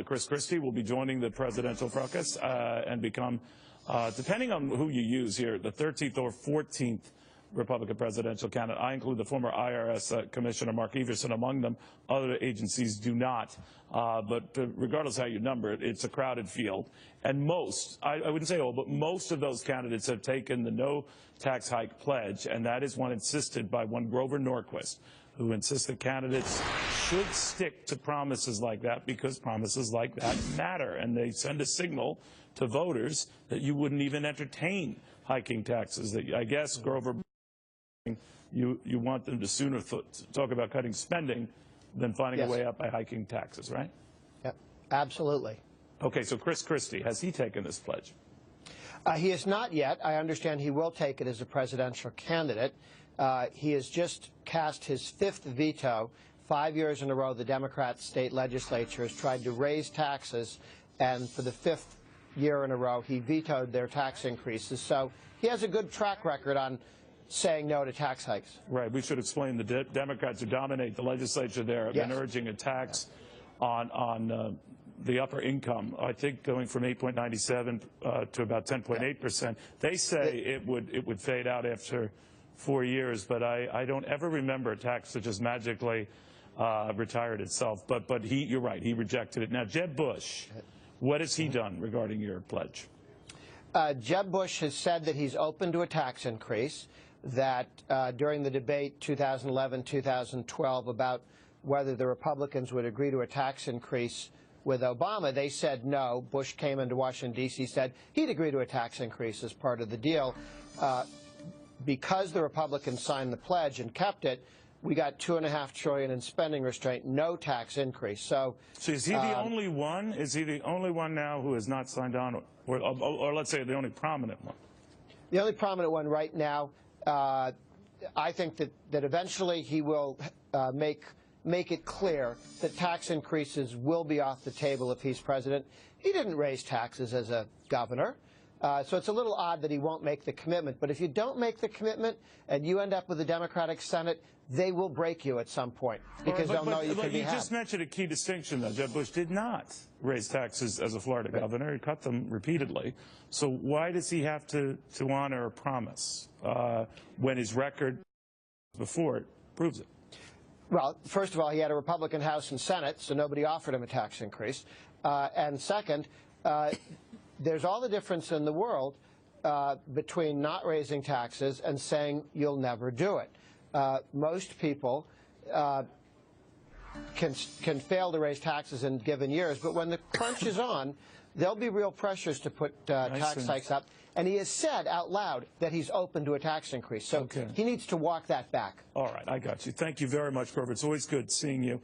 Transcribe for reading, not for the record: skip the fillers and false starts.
that Chris Christie will be joining the presidential fracas and become, depending on who you use here, the 13th or 14th Republican presidential candidate. I include the former IRS Commissioner Mark Everson among them. Other agencies do not. But regardless how you number it, it's a crowded field. And most, I wouldn't say all, but most of those candidates have taken the no tax hike pledge, and that is one insisted by one Grover Norquist, who insists that candidates should stick to promises like that because promises like that matter. And they send a signal to voters that you wouldn't even entertain hiking taxes. That I guess, Grover, you want them to sooner talk about cutting spending than finding a way out by hiking taxes, right? Yep, absolutely. Okay, so Chris Christie, has he taken this pledge? He has not yet. I understand he will take it as a presidential candidate. He has just cast his fifth veto. 5 years in a row, the Democrat state legislature has tried to raise taxes, and for the fifth year in a row, he vetoed their tax increases. So he has a good track record on saying no to tax hikes. Right. We should explain the Democrats who dominate the legislature there have been urging a tax on the upper income, I think going from 8.97 to about 10.8%. They say it would fade out after 4 years, but I don't ever remember a tax that just magically retired itself. But you're right, he rejected it. Now, Jeb Bush, what has he done regarding your pledge? Jeb Bush has said that he's open to a tax increase, that during the debate 2011-2012 about whether the Republicans would agree to a tax increase with Obama, they said no. Bush came into Washington, D.C., said he'd agree to a tax increase as part of the deal. Because the Republicans signed the pledge and kept it, we got $2.5 trillion in spending restraint, no tax increase. So is he the only one? Is he the only one now who has not signed on, or let's say the only prominent one? The only prominent one right now. I think that eventually he will make it clear that tax increases will be off the table if he's president. He didn't raise taxes as a governor. So it's a little odd that he won't make the commitment. But if you don't make the commitment and you end up with a Democratic Senate, they will break you at some point because they'll know you can be had. You just mentioned a key distinction, though. Jeb Bush did not raise taxes as a Florida governor. He cut them repeatedly. So why does he have to honor a promise when his record before it proves it? Well, first of all, he had a Republican House and Senate, so nobody offered him a tax increase. And second, there's all the difference in the world between not raising taxes and saying you'll never do it. Most people can fail to raise taxes in given years, but when the crunch is on, there'll be real pressures to put tax hikes up. And he has said out loud that he's open to a tax increase. So he needs to walk that back. All right, I got you. Thank you very much, Grover. It's always good seeing you.